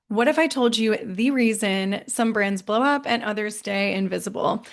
What if I told you the reason some brands blow up and others stay invisible?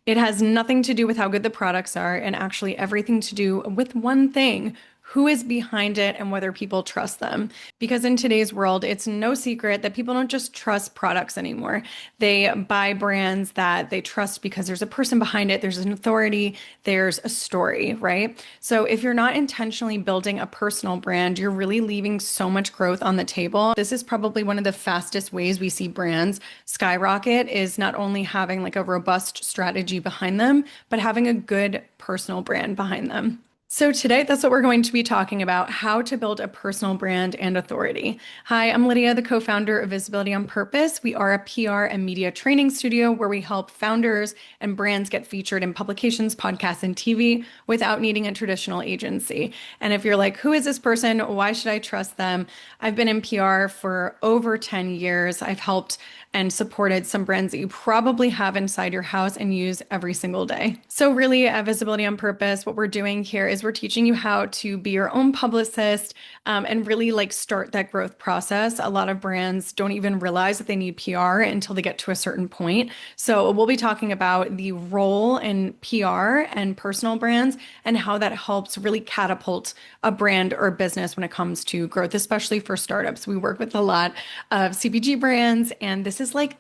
It has nothing to do with how good the products are and actually everything to do with one thing. Who is behind it and whether people trust them? Because in today's world, it's no secret that people don't just trust products anymore. They buy brands that they trust because there's a person behind it, there's an authority, there's a story, right? So if you're not intentionally building a personal brand, you're really leaving so much growth on the table. This is probably one of the fastest ways we see brands skyrocket is not only having like a robust strategy behind them, but having a good personal brand behind them. So today, that's what we're going to be talking about, how to build a personal brand and authority. Hi, I'm Lydia, the co-founder of Visibility on Purpose. We are a PR and media training studio where we help founders and brands get featured in publications, podcasts, and TV without needing a traditional agency. And if you're like, who is this person? Why should I trust them? I've been in PR for over 10 years. I've helped and supported some brands that you probably have inside your house and use every single day. So really at Visibility on Purpose, what we're doing here is we're teaching you how to be your own publicist and really like start that growth process. A lot of brands don't even realize that they need PR until they get to a certain point. So we'll be talking about the role in PR and personal brands and how that helps really catapult a brand or business when it comes to growth, especially for startups. We work with a lot of CPG brands, and this is like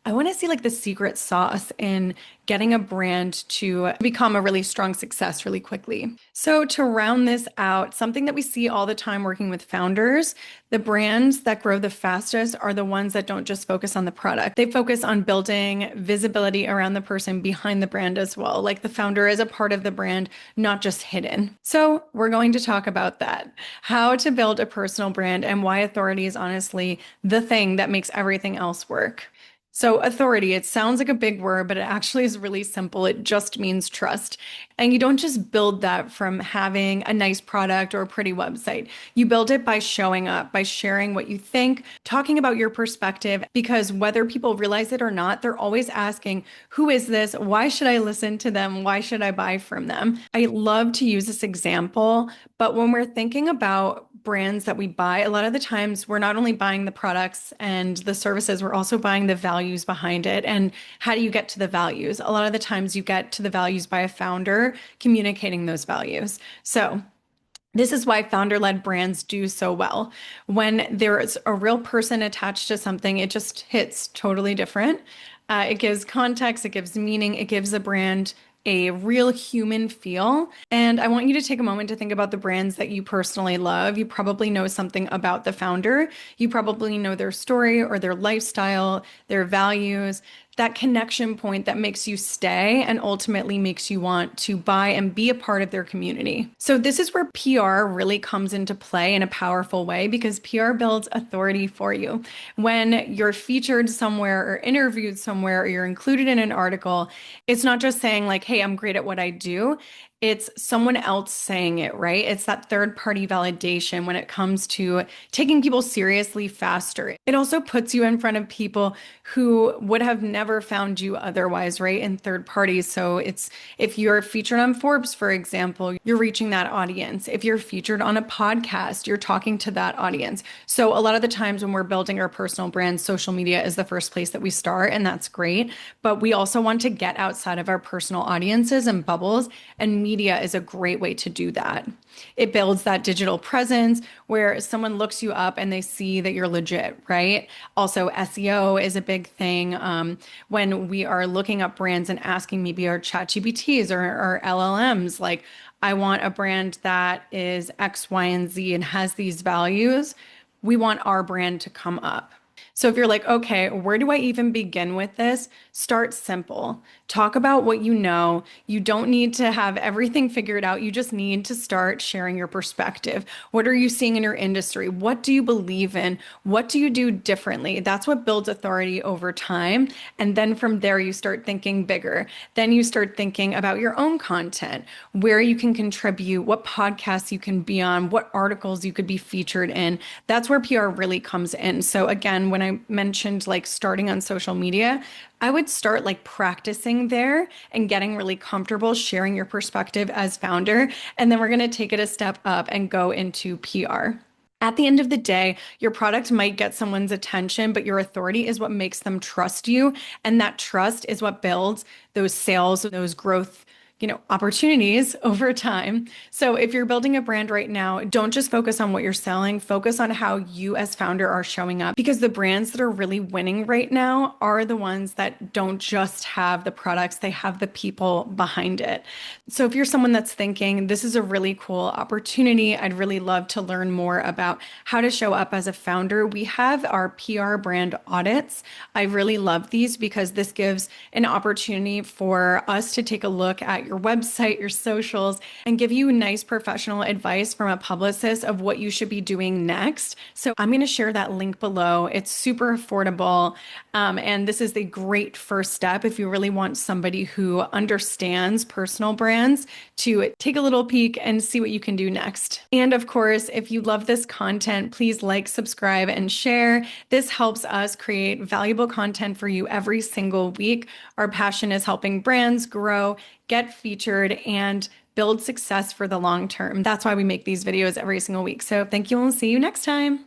I want to see like the secret sauce in getting a brand to become a really strong success really quickly. So to round this out, something that we see all the time working with founders, the brands that grow the fastest are the ones that don't just focus on the product. They focus on building visibility around the person behind the brand as well. Like the founder is a part of the brand, not just hidden. So we're going to talk about that, how to build a personal brand and why authority is honestly the thing that makes everything else work. So authority, it sounds like a big word, but it actually is really simple. It just means trust. And you don't just build that from having a nice product or a pretty website. You build it by showing up, by sharing what you think, talking about your perspective, because whether people realize it or not, they're always asking, who is this? Why should I listen to them? Why should I buy from them? I love to use this example, but when we're thinking about brands that we buy, a lot of the times we're not only buying the products and the services, we're also buying the values behind it. And how do you get to the values? A lot of the times you get to the values by a founder communicating those values. So this is why founder-led brands do so well. When there's a real person attached to something, it just hits totally different. It gives context, it gives meaning, it gives a brand a real human feel. And I want you to take a moment to think about the brands that you personally love. You probably know something about the founder. You probably know their story or their lifestyle, their values, that connection point that makes you stay and ultimately makes you want to buy and be a part of their community. So this is where PR really comes into play in a powerful way because PR builds authority for you. When you're featured somewhere or interviewed somewhere or you're included in an article, it's not just saying like, hey, I'm great at what I do. It's someone else saying it, right? It's that third party validation when it comes to taking people seriously faster. It also puts you in front of people who would have never found you otherwise, right? In third parties. So it's if you're featured on Forbes, for example, you're reaching that audience. If you're featured on a podcast, you're talking to that audience. So a lot of the times when we're building our personal brand, social media is the first place that we start, and that's great. But we also want to get outside of our personal audiences and bubbles, and media is a great way to do that. It builds that digital presence where someone looks you up and they see that you're legit, right? Also, SEO is a big thing. When we are looking up brands and asking maybe our chat GPTs or our LLMs, like, I want a brand that is X, Y, and Z and has these values, we want our brand to come up. So if you're like, okay, where do I even begin with this? Start simple. Talk about what you know. You don't need to have everything figured out. You just need to start sharing your perspective. What are you seeing in your industry? What do you believe in? What do you do differently? That's what builds authority over time. And then from there, you start thinking bigger. Then you start thinking about your own content, where you can contribute, what podcasts you can be on, what articles you could be featured in. That's where PR really comes in. So again, when I mentioned like starting on social media, I would start like practicing there and getting really comfortable sharing your perspective as founder. And then we're going to take it a step up and go into PR. At the end of the day, your product might get someone's attention, but your authority is what makes them trust you. And that trust is what builds those sales, those growth, opportunities over time. So if you're building a brand right now, don't just focus on what you're selling, focus on how you as founder are showing up because the brands that are really winning right now are the ones that don't just have the products, they have the people behind it. So if you're someone that's thinking, this is a really cool opportunity, I'd really love to learn more about how to show up as a founder, we have our PR brand audits. I really love these because this gives an opportunity for us to take a look at your website, your socials, and give you nice professional advice from a publicist of what you should be doing next. So I'm going to share that link below. It's super affordable. And this is a great first step if you really want somebody who understands personal brands to take a little peek and see what you can do next. And of course, if you love this content, please like, subscribe, and share. This helps us create valuable content for you every single week. Our passion is helping brands grow, get featured, and build success for the long term. That's why we make these videos every single week. So thank you and we'll see you next time.